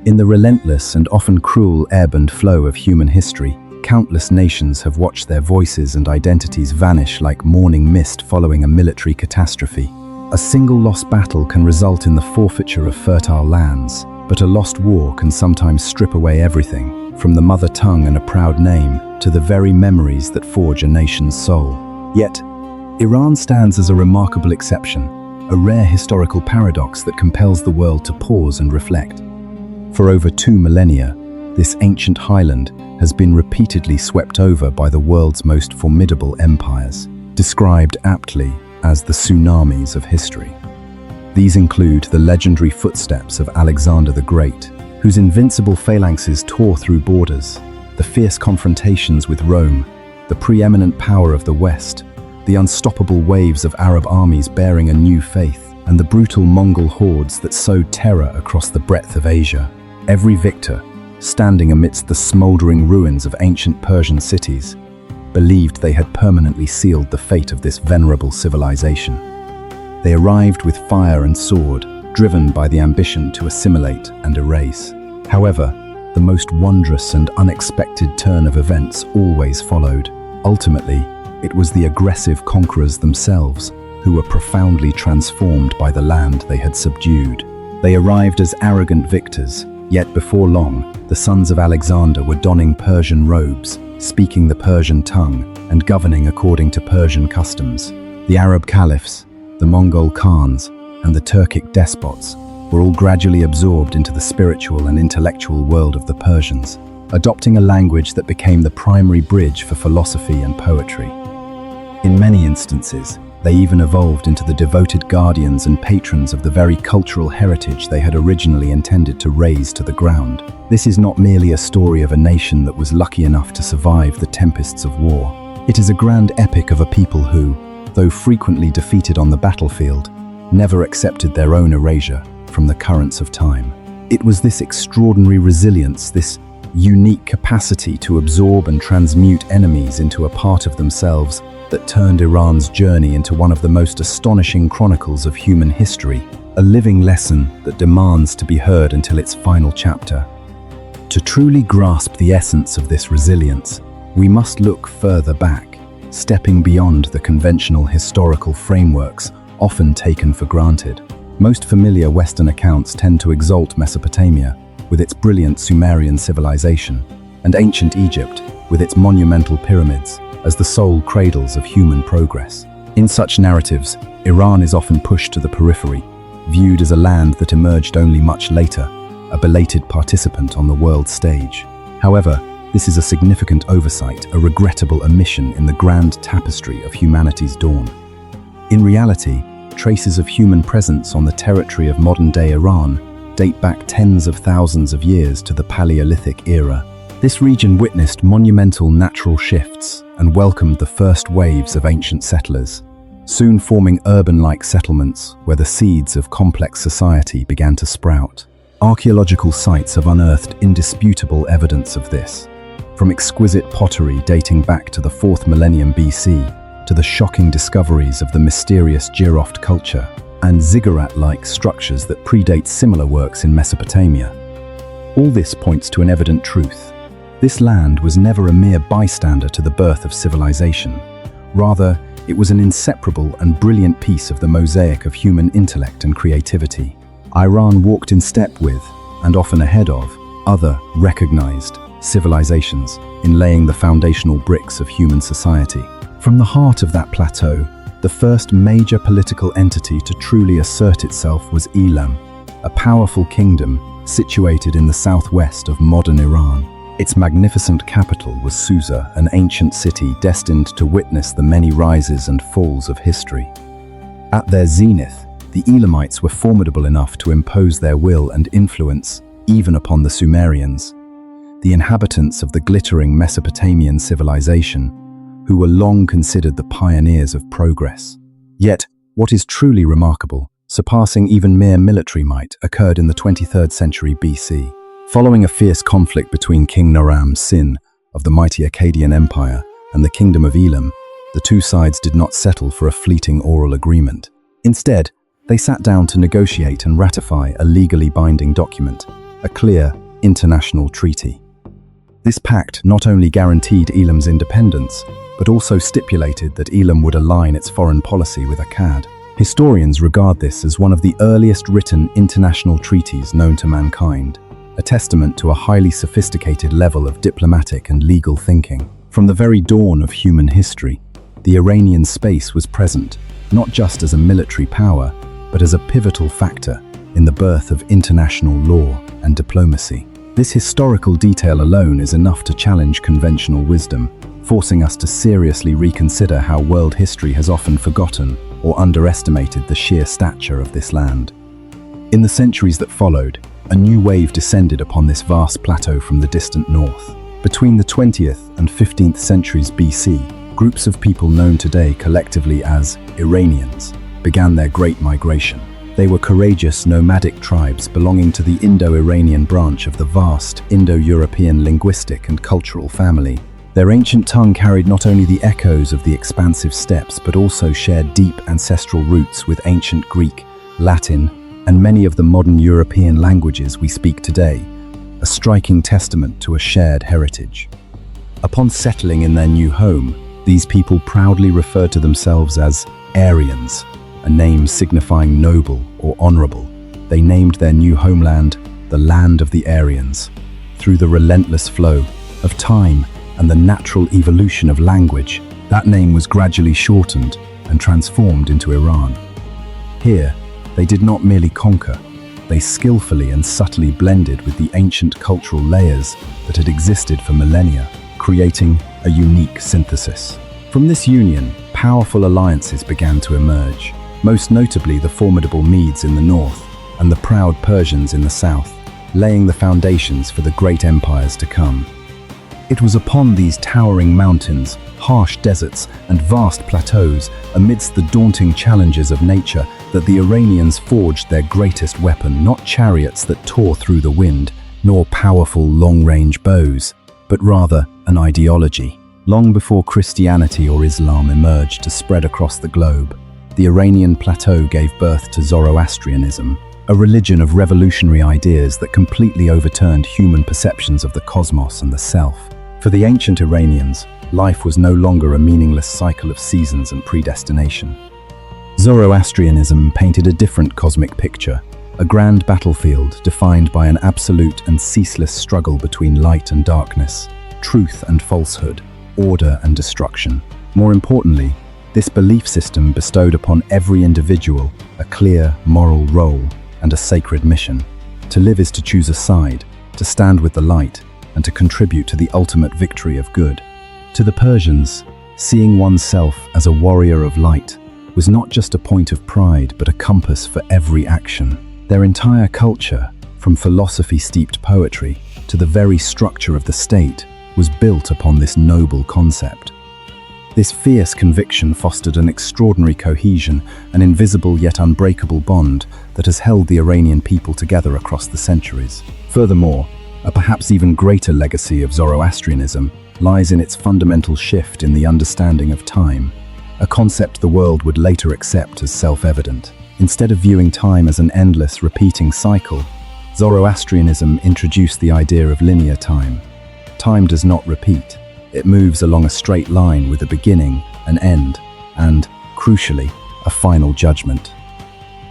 In the relentless and often cruel ebb and flow of human history, countless nations have watched their voices and identities vanish like morning mist following a military catastrophe. A single lost battle can result in the forfeiture of fertile lands, but a lost war can sometimes strip away everything, from the mother tongue and a proud name to the very memories that forge a nation's soul. Yet, Iran stands as a remarkable exception, a rare historical paradox that compels the world to pause and reflect. For over 2 millennia, this ancient highland has been repeatedly swept over by the world's most formidable empires, described aptly as the tsunamis of history. These include the legendary footsteps of Alexander the Great, whose invincible phalanxes tore through borders, the fierce confrontations with Rome, the preeminent power of the West, the unstoppable waves of Arab armies bearing a new faith, and the brutal Mongol hordes that sowed terror across the breadth of Asia. Every victor, standing amidst the smoldering ruins of ancient Persian cities, believed they had permanently sealed the fate of this venerable civilization. They arrived with fire and sword, driven by the ambition to assimilate and erase. However, the most wondrous and unexpected turn of events always followed. Ultimately, it was the aggressive conquerors themselves who were profoundly transformed by the land they had subdued. They arrived as arrogant victors, yet before long, the sons of Alexander were donning Persian robes, speaking the Persian tongue, and governing according to Persian customs. The Arab caliphs, the Mongol khans, and the Turkic despots were all gradually absorbed into the spiritual and intellectual world of the Persians, adopting a language that became the primary bridge for philosophy and poetry. In many instances, they even evolved into the devoted guardians and patrons of the very cultural heritage they had originally intended to raze to the ground. This is not merely a story of a nation that was lucky enough to survive the tempests of war. It is a grand epic of a people who, though frequently defeated on the battlefield, never accepted their own erasure from the currents of time. It was this extraordinary resilience, this unique capacity to absorb and transmute enemies into a part of themselves, that turned Iran's journey into one of the most astonishing chronicles of human history, a living lesson that demands to be heard until its final chapter. To truly grasp the essence of this resilience, we must look further back, stepping beyond the conventional historical frameworks often taken for granted. Most familiar Western accounts tend to exalt Mesopotamia, with its brilliant Sumerian civilization, and ancient Egypt, with its monumental pyramids, as the sole cradles of human progress. In such narratives, Iran is often pushed to the periphery, viewed as a land that emerged only much later, a belated participant on the world stage. However, this is a significant oversight, a regrettable omission in the grand tapestry of humanity's dawn. In reality, traces of human presence on the territory of modern-day Iran date back tens of thousands of years to the Paleolithic era. This region witnessed monumental natural shifts and welcomed the first waves of ancient settlers, soon forming urban-like settlements where the seeds of complex society began to sprout. Archaeological sites have unearthed indisputable evidence of this, from exquisite pottery dating back to the 4th millennium BC to the shocking discoveries of the mysterious Jiroft culture and ziggurat-like structures that predate similar works in Mesopotamia. All this points to an evident truth. This land was never a mere bystander to the birth of civilization. Rather, it was an inseparable and brilliant piece of the mosaic of human intellect and creativity. Iran walked in step with, and often ahead of, other recognized civilizations in laying the foundational bricks of human society. From the heart of that plateau, the first major political entity to truly assert itself was Elam, a powerful kingdom situated in the southwest of modern Iran. Its magnificent capital was Susa, an ancient city destined to witness the many rises and falls of history. At their zenith, the Elamites were formidable enough to impose their will and influence even upon the Sumerians, the inhabitants of the glittering Mesopotamian civilization, who were long considered the pioneers of progress. Yet, what is truly remarkable, surpassing even mere military might, occurred in the 23rd century BC. Following a fierce conflict between King Naram Sin of the mighty Akkadian Empire and the Kingdom of Elam, the two sides did not settle for a fleeting oral agreement. Instead, they sat down to negotiate and ratify a legally binding document, a clear international treaty. This pact not only guaranteed Elam's independence, but also stipulated that Elam would align its foreign policy with Akkad. Historians regard this as one of the earliest written international treaties known to mankind, a testament to a highly sophisticated level of diplomatic and legal thinking. From the very dawn of human history, the Iranian space was present, not just as a military power, but as a pivotal factor in the birth of international law and diplomacy. This historical detail alone is enough to challenge conventional wisdom, forcing us to seriously reconsider how world history has often forgotten or underestimated the sheer stature of this land. In the centuries that followed, a new wave descended upon this vast plateau from the distant north. Between the 20th and 15th centuries BC, groups of people known today collectively as Iranians began their great migration. They were courageous nomadic tribes belonging to the Indo-Iranian branch of the vast Indo-European linguistic and cultural family. Their ancient tongue carried not only the echoes of the expansive steppes, but also shared deep ancestral roots with ancient Greek, Latin, and many of the modern European languages we speak today, a striking testament to a shared heritage. Upon settling in their new home, these people proudly referred to themselves as Aryans, a name signifying noble or honorable. They named their new homeland the Land of the Aryans. Through the relentless flow of time and the natural evolution of language, that name was gradually shortened and transformed into Iran. Here, they did not merely conquer, they skillfully and subtly blended with the ancient cultural layers that had existed for millennia, creating a unique synthesis. From this union, powerful alliances began to emerge, most notably the formidable Medes in the north and the proud Persians in the south, laying the foundations for the great empires to come. It was upon these towering mountains, harsh deserts, and vast plateaus, amidst the daunting challenges of nature, that the Iranians forged their greatest weapon, not chariots that tore through the wind, nor powerful long-range bows, but rather an ideology. Long before Christianity or Islam emerged to spread across the globe, the Iranian plateau gave birth to Zoroastrianism, a religion of revolutionary ideas that completely overturned human perceptions of the cosmos and the self. For the ancient Iranians, life was no longer a meaningless cycle of seasons and predestination. Zoroastrianism painted a different cosmic picture, a grand battlefield defined by an absolute and ceaseless struggle between light and darkness, truth and falsehood, order and destruction. More importantly, this belief system bestowed upon every individual a clear moral role and a sacred mission. To live is to choose a side, to stand with the light, and to contribute to the ultimate victory of good. To the Persians, seeing oneself as a warrior of light was not just a point of pride, but a compass for every action. Their entire culture, from philosophy-steeped poetry to the very structure of the state, was built upon this noble concept. This fierce conviction fostered an extraordinary cohesion, an invisible yet unbreakable bond that has held the Iranian people together across the centuries. Furthermore, a perhaps even greater legacy of Zoroastrianism lies in its fundamental shift in the understanding of time, a concept the world would later accept as self-evident. Instead of viewing time as an endless, repeating cycle, Zoroastrianism introduced the idea of linear time. Time does not repeat. It moves along a straight line with a beginning, an end, and, crucially, a final judgment.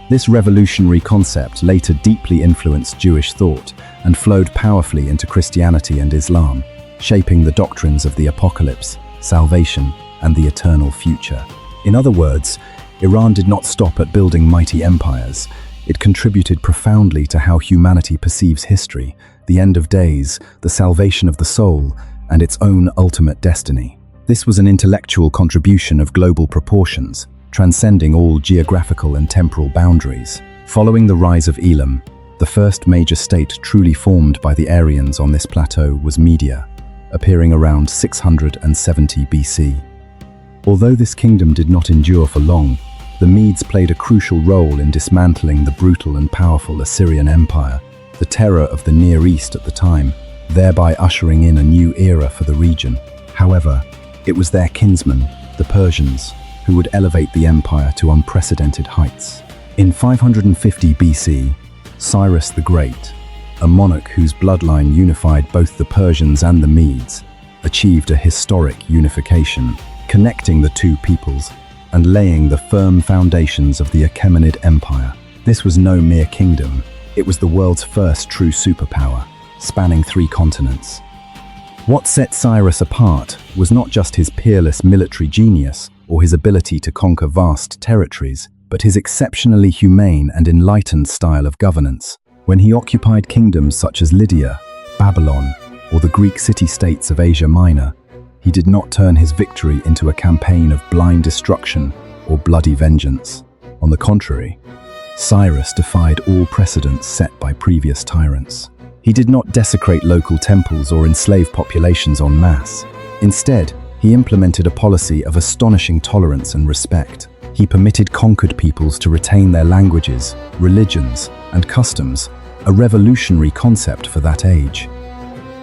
This revolutionary concept later deeply influenced Jewish thought and flowed powerfully into Christianity and Islam, shaping the doctrines of the apocalypse, salvation, and the eternal future. In other words, Iran did not stop at building mighty empires. It contributed profoundly to how humanity perceives history, the end of days, the salvation of the soul, and its own ultimate destiny. This was an intellectual contribution of global proportions, transcending all geographical and temporal boundaries. Following the rise of Elam, the first major state truly formed by the Aryans on this plateau was Media, appearing around 670 BC. Although this kingdom did not endure for long, the Medes played a crucial role in dismantling the brutal and powerful Assyrian Empire, the terror of the Near East at the time, thereby ushering in a new era for the region. However, it was their kinsmen, the Persians, who would elevate the empire to unprecedented heights. In 550 BC, Cyrus the Great, a monarch whose bloodline unified both the Persians and the Medes, achieved a historic unification, connecting the two peoples and laying the firm foundations of the Achaemenid Empire. This was no mere kingdom, it was the world's first true superpower, spanning 3 continents. What set Cyrus apart was not just his peerless military genius or his ability to conquer vast territories, but his exceptionally humane and enlightened style of governance. When he occupied kingdoms such as Lydia, Babylon, or the Greek city-states of Asia Minor, he did not turn his victory into a campaign of blind destruction or bloody vengeance. On the contrary, Cyrus defied all precedents set by previous tyrants. He did not desecrate local temples or enslave populations en masse. Instead, he implemented a policy of astonishing tolerance and respect. He permitted conquered peoples to retain their languages, religions, and customs, a revolutionary concept for that age.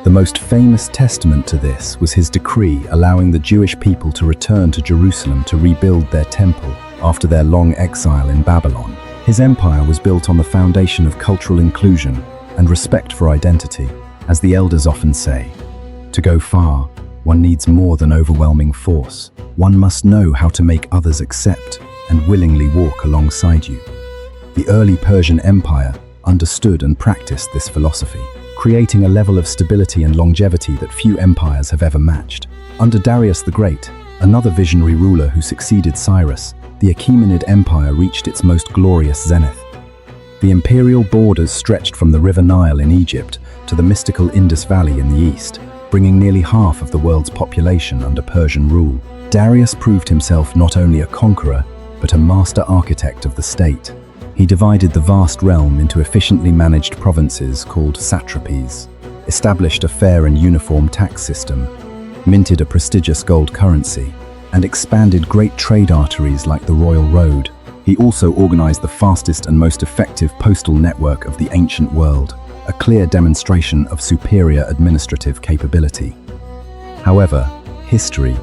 The most famous testament to this was his decree allowing the Jewish people to return to Jerusalem to rebuild their temple after their long exile in Babylon. His empire was built on the foundation of cultural inclusion and respect for identity. As the elders often say, to go far, one needs more than overwhelming force. One must know how to make others accept and willingly walk alongside you. The early Persian Empire understood and practiced this philosophy, creating a level of stability and longevity that few empires have ever matched. Under Darius the Great, another visionary ruler who succeeded Cyrus, the Achaemenid Empire reached its most glorious zenith. The imperial borders stretched from the River Nile in Egypt to the mystical Indus Valley in the east, bringing nearly half of the world's population under Persian rule. Darius proved himself not only a conqueror, but a master architect of the state. He divided the vast realm into efficiently managed provinces called satrapies, established a fair and uniform tax system, minted a prestigious gold currency, and expanded great trade arteries like the Royal Road. He also organized the fastest and most effective postal network of the ancient world, a clear demonstration of superior administrative capability. However, history,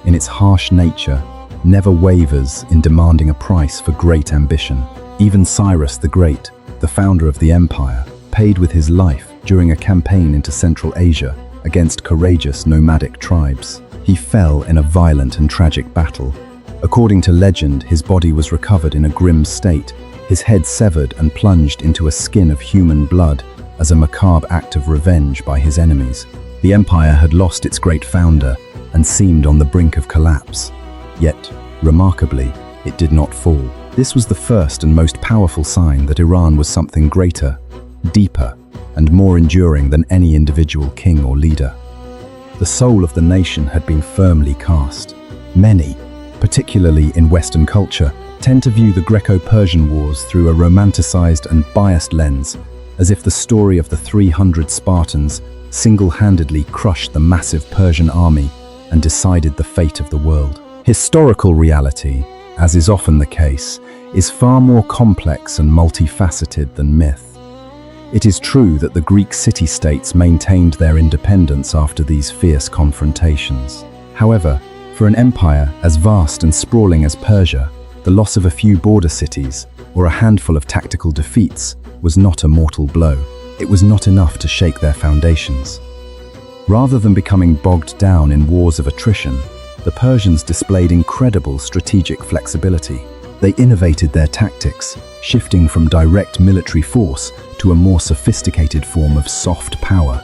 in its harsh nature, never wavers in demanding a price for great ambition. Even Cyrus the Great, the founder of the empire, paid with his life during a campaign into Central Asia against courageous nomadic tribes. He fell in a violent and tragic battle. According to legend, his body was recovered in a grim state, his head severed and plunged into a skin of human blood as a macabre act of revenge by his enemies. The empire had lost its great founder and seemed on the brink of collapse. Yet, remarkably, it did not fall. This was the first and most powerful sign that Iran was something greater, deeper, and more enduring than any individual king or leader. The soul of the nation had been firmly cast. Many, particularly in Western culture, tend to view the Greco-Persian Wars through a romanticized and biased lens, as if the story of the 300 Spartans single-handedly crushed the massive Persian army and decided the fate of the world. Historical reality, as is often the case, is far more complex and multifaceted than myth. It is true that the Greek city-states maintained their independence after these fierce confrontations. However, for an empire as vast and sprawling as Persia, the loss of a few border cities or a handful of tactical defeats was not a mortal blow. It was not enough to shake their foundations. Rather than becoming bogged down in wars of attrition, the Persians displayed incredible strategic flexibility. They innovated their tactics, shifting from direct military force to a more sophisticated form of soft power.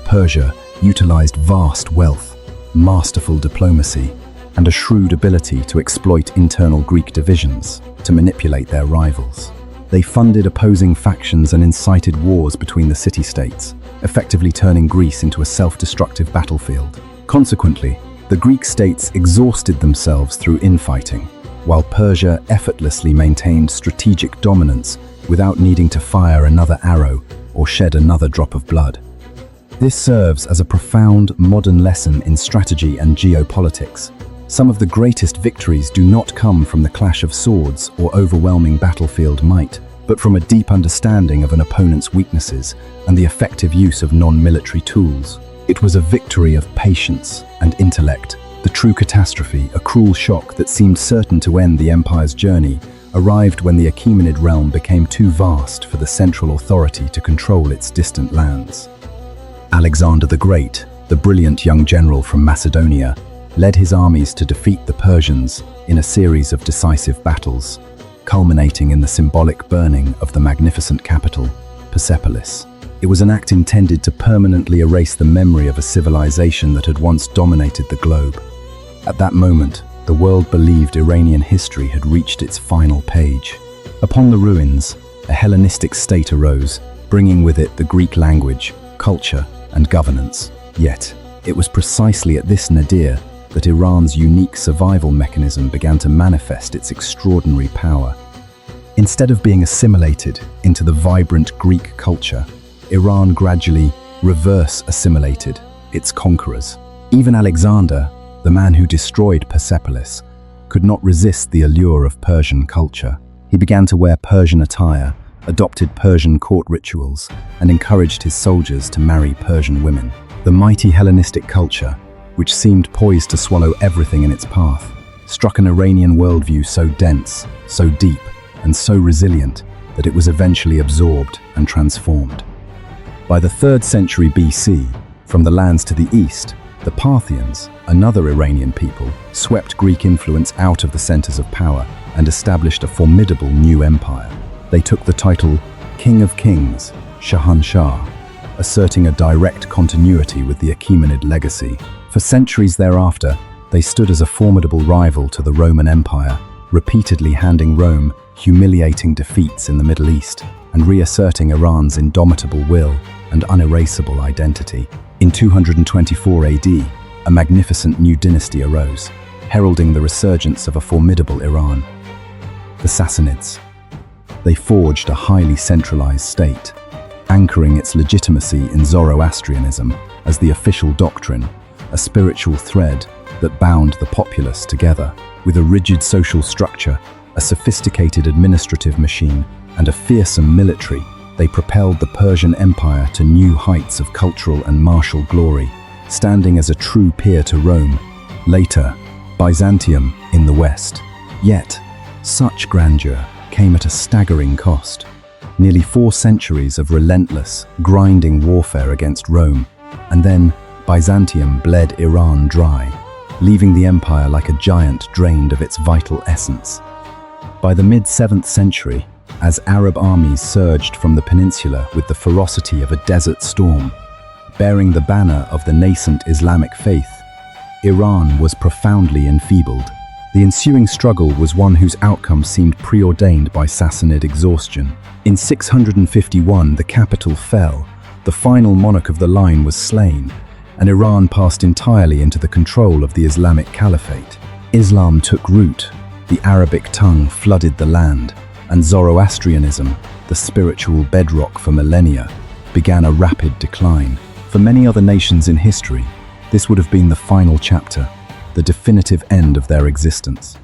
Persia utilized vast wealth, masterful diplomacy, and a shrewd ability to exploit internal Greek divisions to manipulate their rivals. They funded opposing factions and incited wars between the city-states, effectively turning Greece into a self-destructive battlefield. Consequently, the Greek states exhausted themselves through infighting, while Persia effortlessly maintained strategic dominance without needing to fire another arrow or shed another drop of blood. This serves as a profound modern lesson in strategy and geopolitics. Some of the greatest victories do not come from the clash of swords or overwhelming battlefield might, but from a deep understanding of an opponent's weaknesses and the effective use of non-military tools. It was a victory of patience and intellect. The true catastrophe, a cruel shock that seemed certain to end the empire's journey, arrived when the Achaemenid realm became too vast for the central authority to control its distant lands. Alexander the Great, the brilliant young general from Macedonia, led his armies to defeat the Persians in a series of decisive battles, culminating in the symbolic burning of the magnificent capital, Persepolis. It was an act intended to permanently erase the memory of a civilization that had once dominated the globe. At that moment, the world believed Iranian history had reached its final page. Upon the ruins, a Hellenistic state arose, bringing with it the Greek language, culture, and governance. Yet, it was precisely at this nadir that Iran's unique survival mechanism began to manifest its extraordinary power. Instead of being assimilated into the vibrant Greek culture, Iran gradually reverse-assimilated its conquerors. Even Alexander, the man who destroyed Persepolis, could not resist the allure of Persian culture. He began to wear Persian attire, adopted Persian court rituals, and encouraged his soldiers to marry Persian women. The mighty Hellenistic culture, which seemed poised to swallow everything in its path, struck an Iranian worldview so dense, so deep, and so resilient that it was eventually absorbed and transformed. By the 3rd century BC, from the lands to the east, the Parthians, another Iranian people, swept Greek influence out of the centers of power and established a formidable new empire. They took the title King of Kings, Shahanshah, asserting a direct continuity with the Achaemenid legacy. For centuries thereafter, they stood as a formidable rival to the Roman Empire, repeatedly handing Rome humiliating defeats in the Middle East and reasserting Iran's indomitable will and unerasable identity. In 224 AD, a magnificent new dynasty arose, heralding the resurgence of a formidable Iran. The Sassanids. They forged a highly centralized state, anchoring its legitimacy in Zoroastrianism as the official doctrine, a spiritual thread that bound the populace together. With a rigid social structure, a sophisticated administrative machine, and a fearsome military, they propelled the Persian Empire to new heights of cultural and martial glory, standing as a true peer to Rome, later Byzantium in the west. Yet, such grandeur came at a staggering cost. Nearly 4 centuries of relentless, grinding warfare against Rome, and then Byzantium bled Iran dry, leaving the empire like a giant drained of its vital essence. By the mid-7th century, as Arab armies surged from the peninsula with the ferocity of a desert storm, bearing the banner of the nascent Islamic faith, Iran was profoundly enfeebled. The ensuing struggle was one whose outcome seemed preordained by Sassanid exhaustion. In 651, the capital fell, the final monarch of the line was slain, and Iran passed entirely into the control of the Islamic Caliphate. Islam took root, the Arabic tongue flooded the land, and Zoroastrianism, the spiritual bedrock for millennia, began a rapid decline. For many other nations in history, this would have been the final chapter, the definitive end of their existence.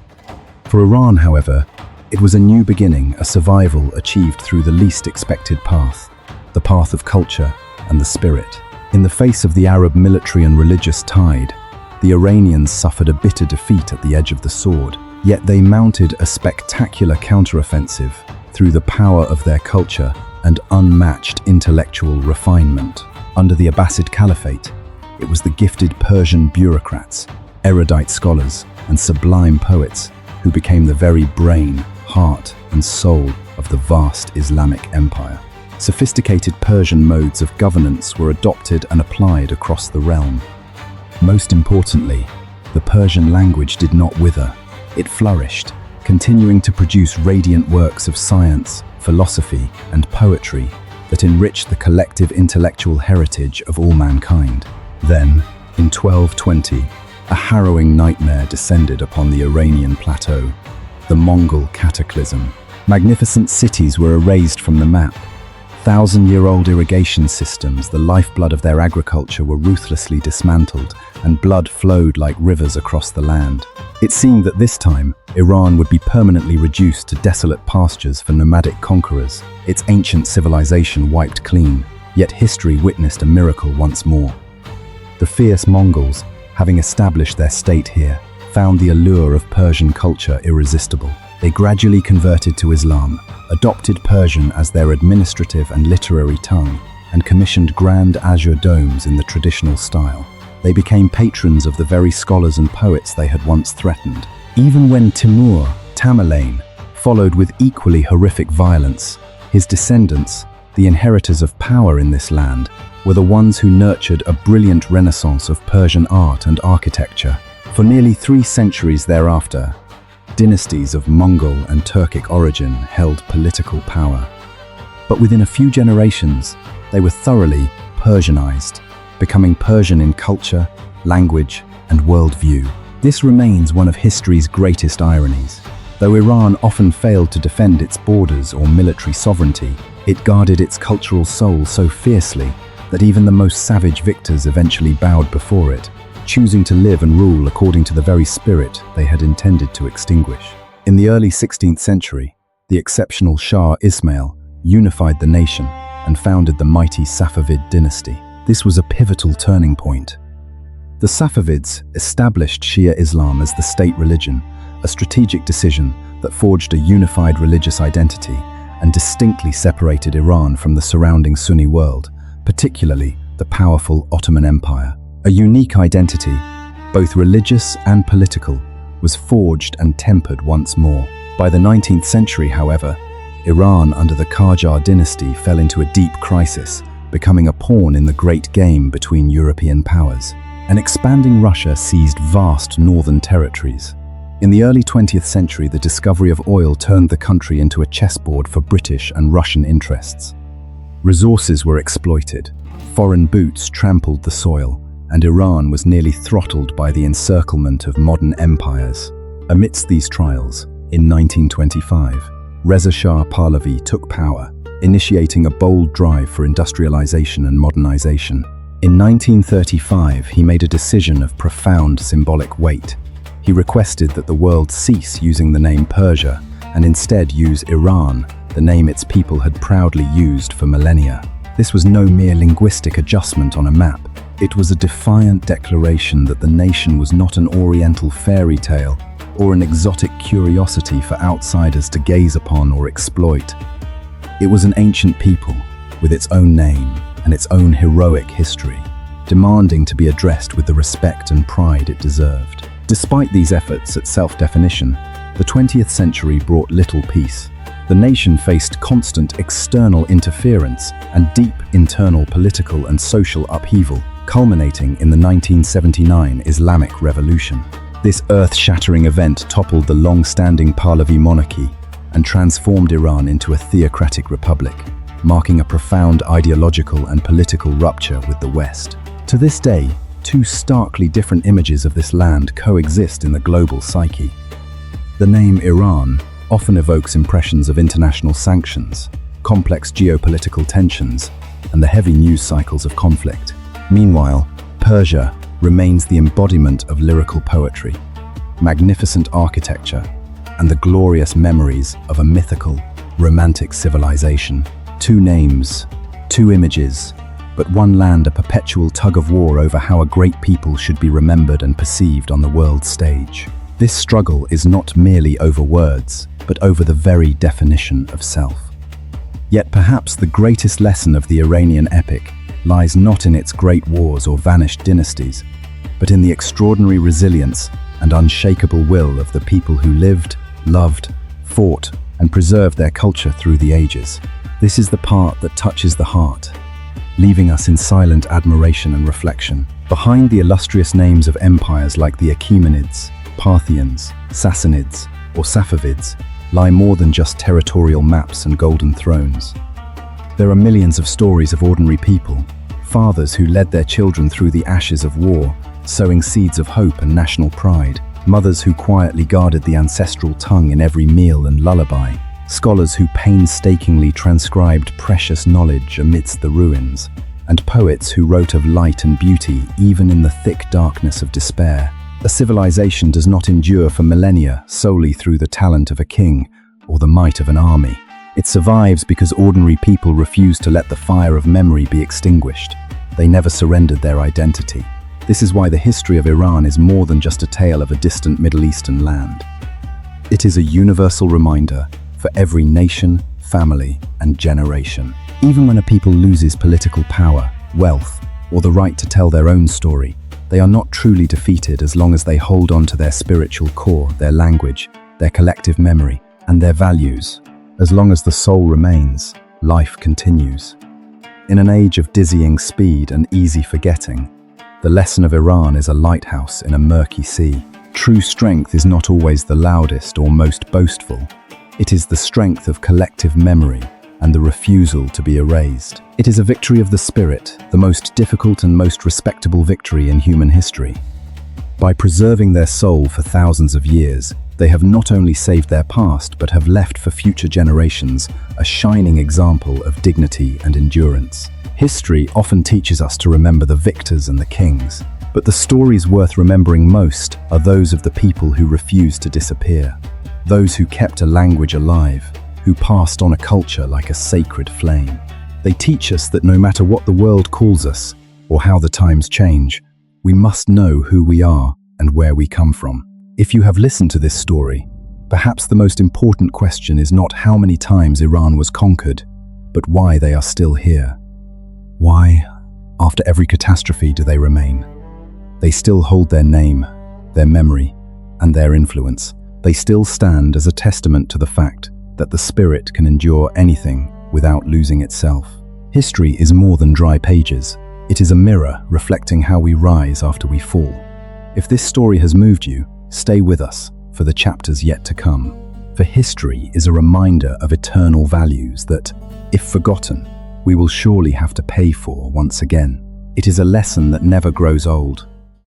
For Iran, however, it was a new beginning, a survival achieved through the least expected path, the path of culture and the spirit. In the face of the Arab military and religious tide, the Iranians suffered a bitter defeat at the edge of the sword, yet they mounted a spectacular counteroffensive through the power of their culture and unmatched intellectual refinement. Under the Abbasid Caliphate, it was the gifted Persian bureaucrats, erudite scholars, and sublime poets who became the very brain, heart, and soul of the vast Islamic empire. Sophisticated Persian modes of governance were adopted and applied across the realm. Most importantly, the Persian language did not wither. It flourished, continuing to produce radiant works of science, philosophy, and poetry that enriched the collective intellectual heritage of all mankind. Then, in 1220, a harrowing nightmare descended upon the Iranian plateau, the Mongol cataclysm. Magnificent cities were erased from the map. 1,000-year-old irrigation systems, the lifeblood of their agriculture, were ruthlessly dismantled, and blood flowed like rivers across the land. It seemed that this time, Iran would be permanently reduced to desolate pastures for nomadic conquerors, its ancient civilization wiped clean, yet history witnessed a miracle once more. The fierce Mongols, having established their state here, found the allure of Persian culture irresistible. They gradually converted to Islam, adopted Persian as their administrative and literary tongue, and commissioned grand azure domes in the traditional style. They became patrons of the very scholars and poets they had once threatened. Even when Timur, Tamerlane, followed with equally horrific violence, his descendants, the inheritors of power in this land, were the ones who nurtured a brilliant renaissance of Persian art and architecture. For nearly 3 centuries thereafter, dynasties of Mongol and Turkic origin held political power. But within a few generations, they were thoroughly Persianized, becoming Persian in culture, language, and worldview. This remains one of history's greatest ironies. Though Iran often failed to defend its borders or military sovereignty, it guarded its cultural soul so fiercely that even the most savage victors eventually bowed before it, choosing to live and rule according to the very spirit they had intended to extinguish. In the early 16th century, the exceptional Shah Ismail unified the nation and founded the mighty Safavid dynasty. This was a pivotal turning point. The Safavids established Shia Islam as the state religion, a strategic decision that forged a unified religious identity and distinctly separated Iran from the surrounding Sunni world, particularly the powerful Ottoman Empire. A unique identity, both religious and political, was forged and tempered once more. By the 19th century, however, Iran under the Qajar dynasty fell into a deep crisis, becoming a pawn in the great game between European powers. An expanding Russia seized vast northern territories. In the early 20th century, the discovery of oil turned the country into a chessboard for British and Russian interests. Resources were exploited, foreign boots trampled the soil, and Iran was nearly throttled by the encirclement of modern empires. Amidst these trials, in 1925, Reza Shah Pahlavi took power, initiating a bold drive for industrialization and modernization. In 1935, he made a decision of profound symbolic weight. He requested that the world cease using the name Persia and instead use Iran, the name its people had proudly used for millennia. This was no mere linguistic adjustment on a map. It was a defiant declaration that the nation was not an oriental fairy tale or an exotic curiosity for outsiders to gaze upon or exploit. It was an ancient people with its own name and its own heroic history, demanding to be addressed with the respect and pride it deserved. Despite these efforts at self-definition, the 20th century brought little peace. The nation faced constant external interference and deep internal political and social upheaval, culminating in the 1979 Islamic Revolution. This earth-shattering event toppled the long-standing Pahlavi monarchy and transformed Iran into a theocratic republic, marking a profound ideological and political rupture with the West. To this day, 2 starkly different images of this land coexist in the global psyche. The name Iran often evokes impressions of international sanctions, complex geopolitical tensions, and the heavy news cycles of conflict. Meanwhile, Persia remains the embodiment of lyrical poetry, magnificent architecture, and the glorious memories of a mythical, romantic civilization. 2 names, 2 images, but one land, a perpetual tug-of-war over how a great people should be remembered and perceived on the world stage. This struggle is not merely over words, but over the very definition of self. Yet perhaps the greatest lesson of the Iranian epic lies not in its great wars or vanished dynasties, but in the extraordinary resilience and unshakable will of the people who lived, loved, fought, and preserved their culture through the ages. This is the part that touches the heart, leaving us in silent admiration and reflection. Behind the illustrious names of empires like the Achaemenids, Parthians, Sassanids, or Safavids lie more than just territorial maps and golden thrones. There are millions of stories of ordinary people, fathers who led their children through the ashes of war, sowing seeds of hope and national pride, mothers who quietly guarded the ancestral tongue in every meal and lullaby, scholars who painstakingly transcribed precious knowledge amidst the ruins, and poets who wrote of light and beauty even in the thick darkness of despair. A civilization does not endure for millennia solely through the talent of a king or the might of an army. It survives because ordinary people refuse to let the fire of memory be extinguished. They never surrendered their identity. This is why the history of Iran is more than just a tale of a distant Middle Eastern land. It is a universal reminder for every nation, family, and generation. Even when a people loses political power, wealth, or the right to tell their own story, they are not truly defeated as long as they hold on to their spiritual core, their language, their collective memory, and their values. As long as the soul remains, life continues. In an age of dizzying speed and easy forgetting, the lesson of Iran is a lighthouse in a murky sea. True strength is not always the loudest or most boastful. It is the strength of collective memory and the refusal to be erased. It is a victory of the spirit, the most difficult and most respectable victory in human history. By preserving their soul for thousands of years, they have not only saved their past but have left for future generations a shining example of dignity and endurance. History often teaches us to remember the victors and the kings, but the stories worth remembering most are those of the people who refused to disappear, those who kept a language alive, who passed on a culture like a sacred flame. They teach us that no matter what the world calls us or how the times change, we must know who we are and where we come from. If you have listened to this story, perhaps the most important question is not how many times Iran was conquered, but why they are still here. Why, after every catastrophe, do they remain? They still hold their name, their memory, and their influence. They still stand as a testament to the fact that the spirit can endure anything without losing itself. History is more than dry pages. It is a mirror reflecting how we rise after we fall. If this story has moved you, stay with us for the chapters yet to come. For history is a reminder of eternal values that, if forgotten, we will surely have to pay for once again. It is a lesson that never grows old,